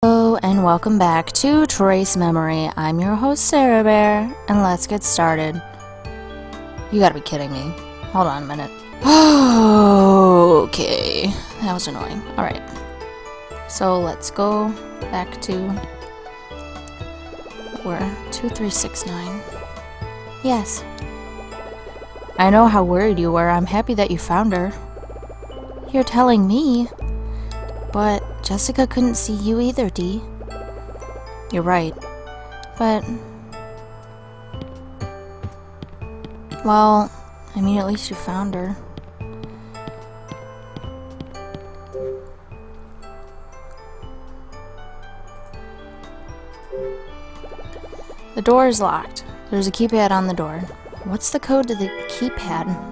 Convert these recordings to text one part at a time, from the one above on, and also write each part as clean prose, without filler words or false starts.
Hello and welcome back to Trace Memory. I'm your host Serahbear, and let's get started. You gotta be kidding me. Hold on a minute. Okay, that was annoying. Alright, so let's go back to where 2369. Yes. I know how worried you were. I'm happy that you found her. You're telling me? But Jessica couldn't see you either, Dee. You're right. But... well, I mean, at least you found her. The door is locked. There's a keypad on the door. What's the code to the keypad?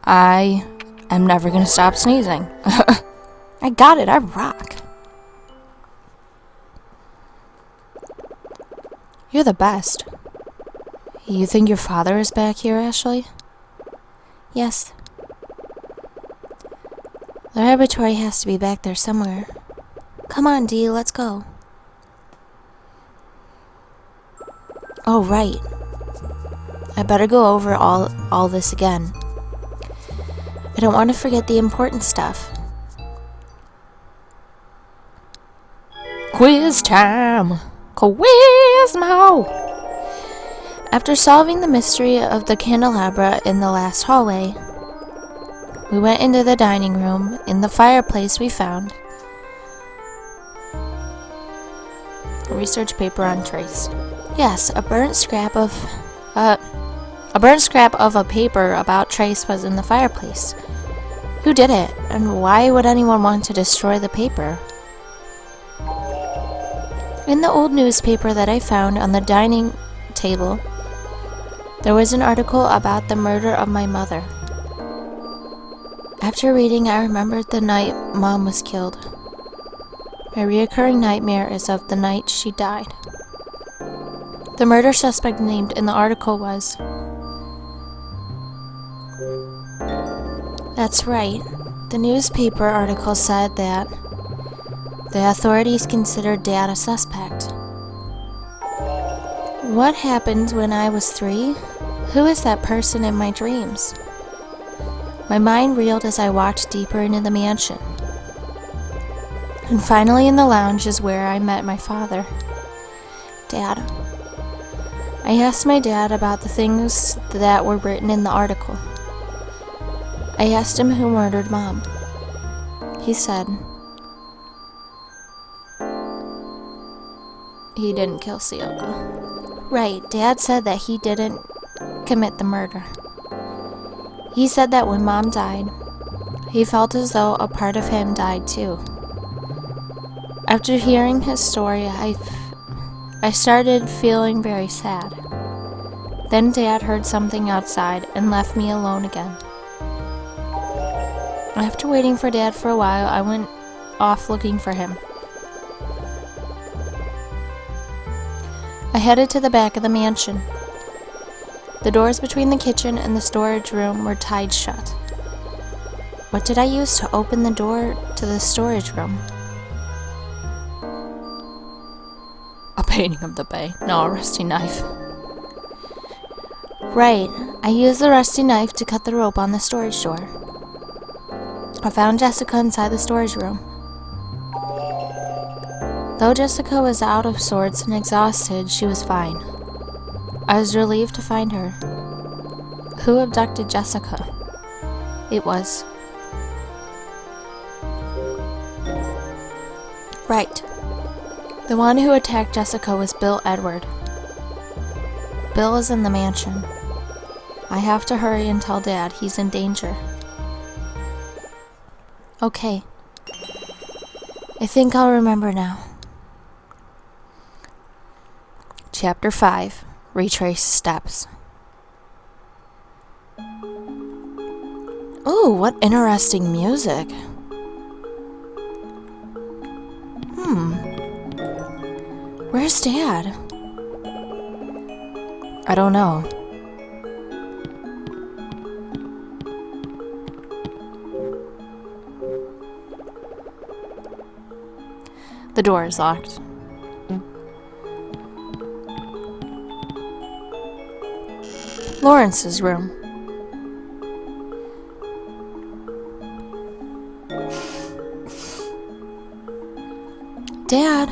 I am never gonna stop sneezing. I got it, I rock. You're the best. You think your father is back here, Ashley? Yes. The laboratory has to be back there somewhere. Come on, Dee, let's go. Oh, right. I better go over all this again. I don't want to forget the important stuff. Quiz time! Quiz now! After solving the mystery of the candelabra in the last hallway, we went into the dining room. In the fireplace we found a research paper on Trace. Yes, a burnt scrap of a paper about Trace was in the fireplace. Who did it, and why would anyone want to destroy the paper? In the old newspaper that I found on the dining table, there was an article about the murder of my mother. After reading, I remembered the night Mom was killed. My reoccurring nightmare is of the night she died. The murder suspect named in the article was... That's right. The newspaper article said that the authorities considered Dad a suspect. What happened when I was 3? Who is that person in my dreams? My mind reeled as I walked deeper into the mansion. And finally in the lounge is where I met my father. Dad. I asked my dad about the things that were written in the article. I asked him who murdered Mom. He said he didn't kill Sioka. Right, Dad said that he didn't commit the murder. He said that when Mom died, he felt as though a part of him died too. After hearing his story, I started feeling very sad. Then Dad heard something outside and left me alone again. After waiting for Dad for a while, I went off looking for him. I headed to the back of the mansion. The doors between the kitchen and the storage room were tied shut. What did I use to open the door to the storage room? A painting of the bay. No, a rusty knife. Right, I used the rusty knife to cut the rope on the storage door. I found Jessica inside the storage room. Though Jessica was out of sorts and exhausted, she was fine. I was relieved to find her. Who abducted Jessica? It was... Right. The one who attacked Jessica was Bill Edward. Bill is in the mansion. I have to hurry and tell Dad he's in danger. Okay. I think I'll remember now. Chapter 5. Retrace Steps. Ooh, what interesting music. Where's Dad? I don't know. The door is locked. Lawrence's room. Dad?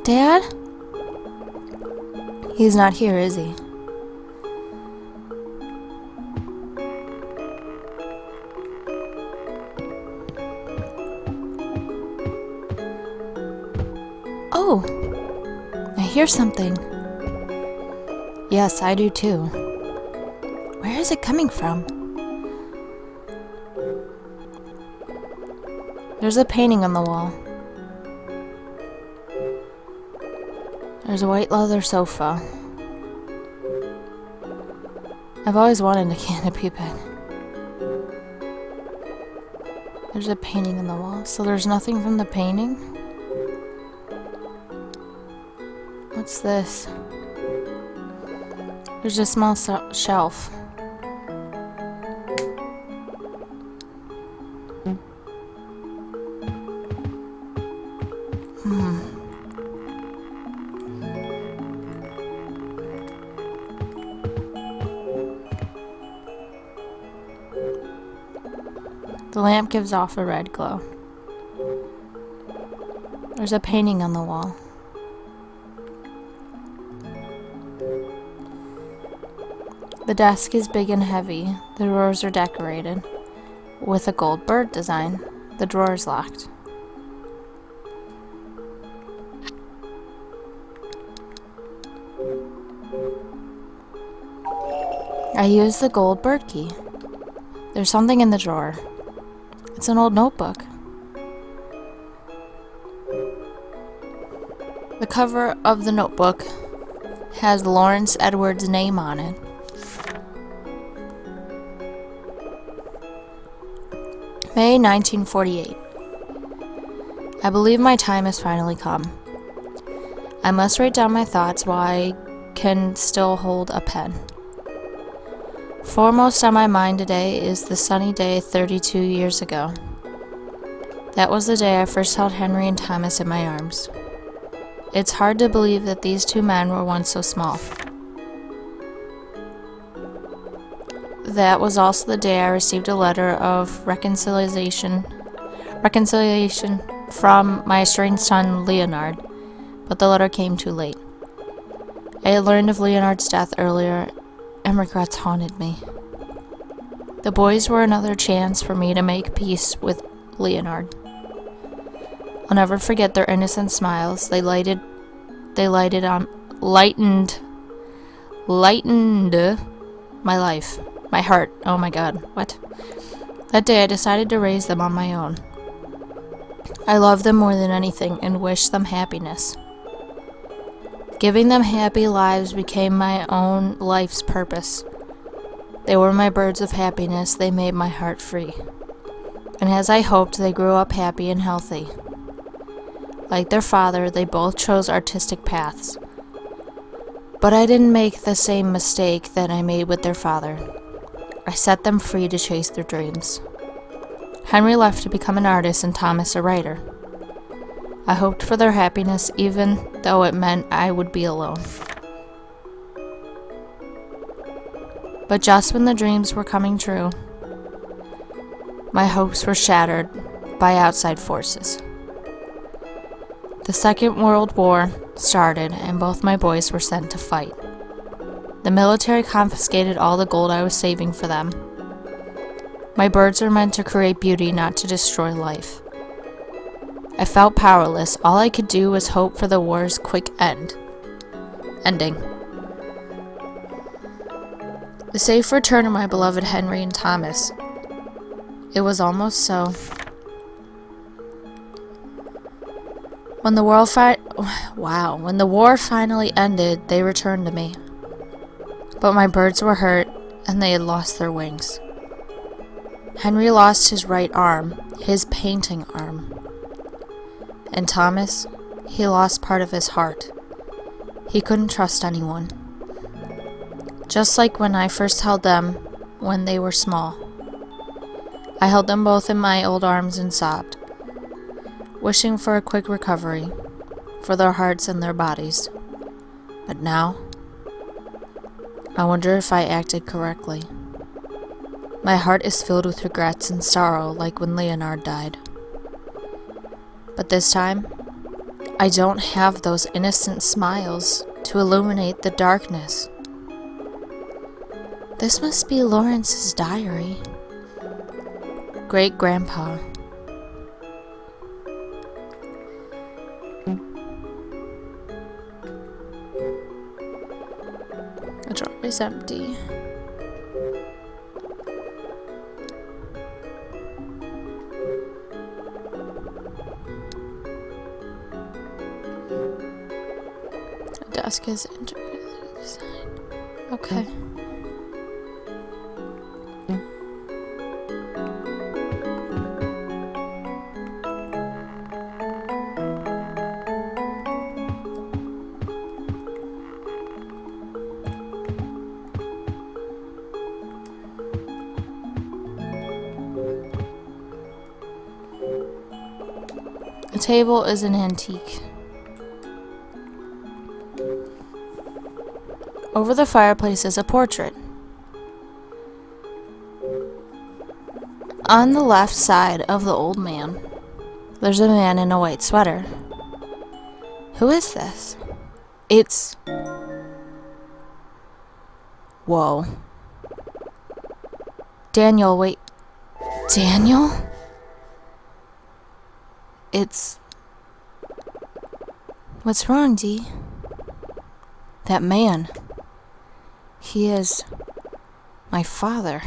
Dad? He's not here, is he? Oh, I hear something. Yes, I do too. Where is it coming from? There's a painting on the wall. There's a white leather sofa. I've always wanted a canopy bed. There's a painting on the wall, so there's nothing from the painting? What's this? There's a small shelf. The lamp gives off a red glow. There's a painting on the wall. The desk is big and heavy. The drawers are decorated with a gold bird design. The drawer is locked. I use the gold bird key. There's something in the drawer. It's an old notebook. The cover of the notebook has Lawrence Edwards' name on it. May 1948. I believe my time has finally come. I must write down my thoughts while I can still hold a pen. Foremost on my mind today is the sunny day 32 years ago. That was the day I first held Henry and Thomas in my arms. It's hard to believe that these two men were once so small. That was also the day I received a letter of reconciliation from my estranged son Leonard, but the letter came too late. I had learned of Leonard's death earlier, and regrets haunted me. The boys were another chance for me to make peace with Leonard. I'll never forget their innocent smiles. They lightened my life, my heart. Oh my God, what? That day I decided to raise them on my own. I love them more than anything and wish them happiness. Giving them happy lives became my own life's purpose. They were my birds of happiness. They made my heart free. And as I hoped, they grew up happy and healthy. Like their father, they both chose artistic paths. But I didn't make the same mistake that I made with their father. I set them free to chase their dreams. Henry left to become an artist and Thomas a writer. I hoped for their happiness even though it meant I would be alone. But just when the dreams were coming true, my hopes were shattered by outside forces. The Second World War started and both my boys were sent to fight. The military confiscated all the gold I was saving for them. My birds are meant to create beauty, not to destroy life. I felt powerless. All I could do was hope for the war's quick ending. The safe return of my beloved Henry and Thomas. It was almost so. When the war finally ended, they returned to me. But my birds were hurt, and they had lost their wings. Henry lost his right arm, his painting arm. And Thomas, he lost part of his heart. He couldn't trust anyone. Just like when I first held them when they were small. I held them both in my old arms and sobbed, wishing for a quick recovery for their hearts and their bodies. But now, I wonder if I acted correctly. My heart is filled with regrets and sorrow like when Leonard died. But this time, I don't have those innocent smiles to illuminate the darkness. This must be Lawrence's diary. Great-grandpa. The drawer is empty. The desk is intricately designed. Okay. The table is an antique. Over the fireplace is a portrait. On the left side of the old man, there's a man in a white sweater. Who is this? It's... Whoa. Daniel, wait. Daniel? It's... What's wrong, Dee? That man. He is... my father.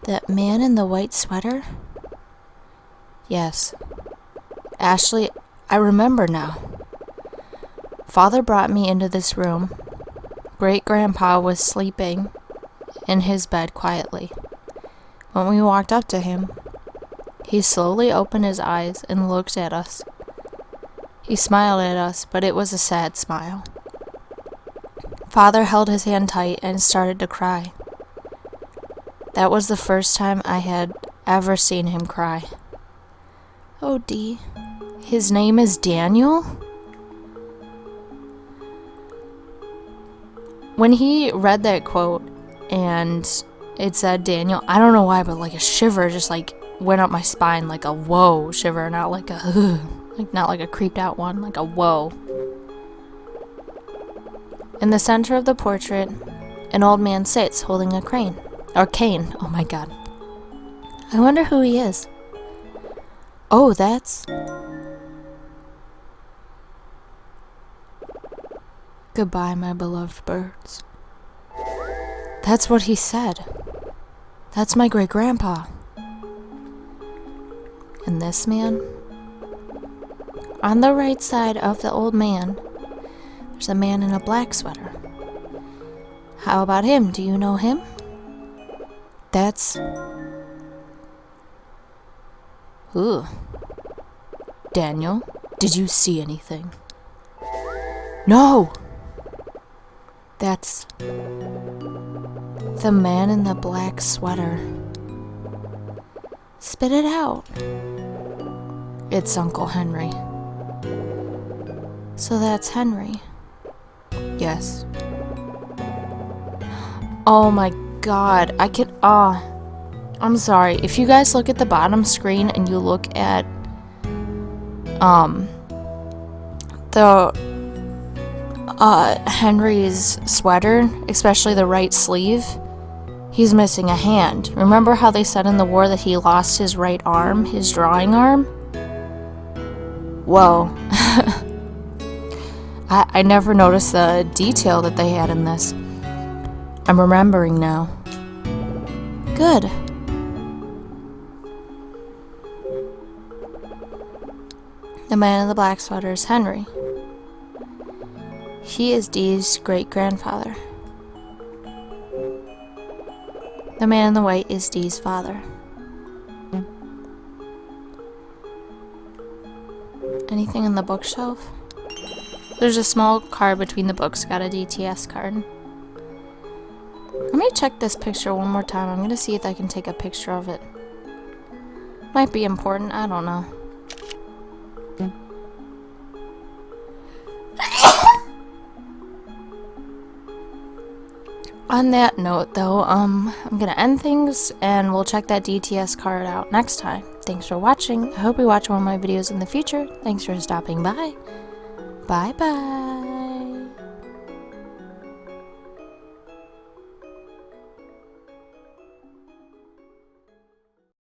That man in the white sweater? Yes. Ashley, I remember now. Father brought me into this room. Great-grandpa was sleeping in his bed quietly. When we walked up to him, he slowly opened his eyes and looked at us. He smiled at us, but it was a sad smile. Father held his hand tight and started to cry. That was the first time I had ever seen him cry. Oh, Dee, his name is Daniel? When he read that quote and it said Daniel, I don't know why, but like a shiver just like went up my spine, like a whoa shiver, not like a ugh, like not like a creeped out one, like a whoa. In the center of the portrait, an old man sits holding a cane. Oh my god. I wonder who he is. Oh, that's... Goodbye, my beloved birds. That's what he said. That's my great-grandpa. And this man? On the right side of the old man, there's a man in a black sweater. How about him? Do you know him? That's... Ooh. Daniel, did you see anything? No! That's... the man in the black sweater. Spit it out. It's Uncle Henry. So that's Henry. Yes. Oh my god, I can... I'm sorry. If you guys look at the bottom screen and you look at... Henry's sweater, especially the right sleeve, he's missing a hand. Remember how they said in the war that he lost his right arm, his drawing arm? Whoa. I never noticed the detail that they had in this. I'm remembering now. Good. The man in the black sweater is Henry. He is Dee's great-grandfather. The man in the white is Dee's father. Anything in the bookshelf? There's a small card between the books, got a DTS card. Let me check this picture one more time. I'm gonna see if I can take a picture of it. Might be important, I don't know. On that note, though, I'm gonna end things, and we'll check that DTS card out next time. Thanks for watching. I hope you watch one of my videos in the future. Thanks for stopping by. Bye-bye.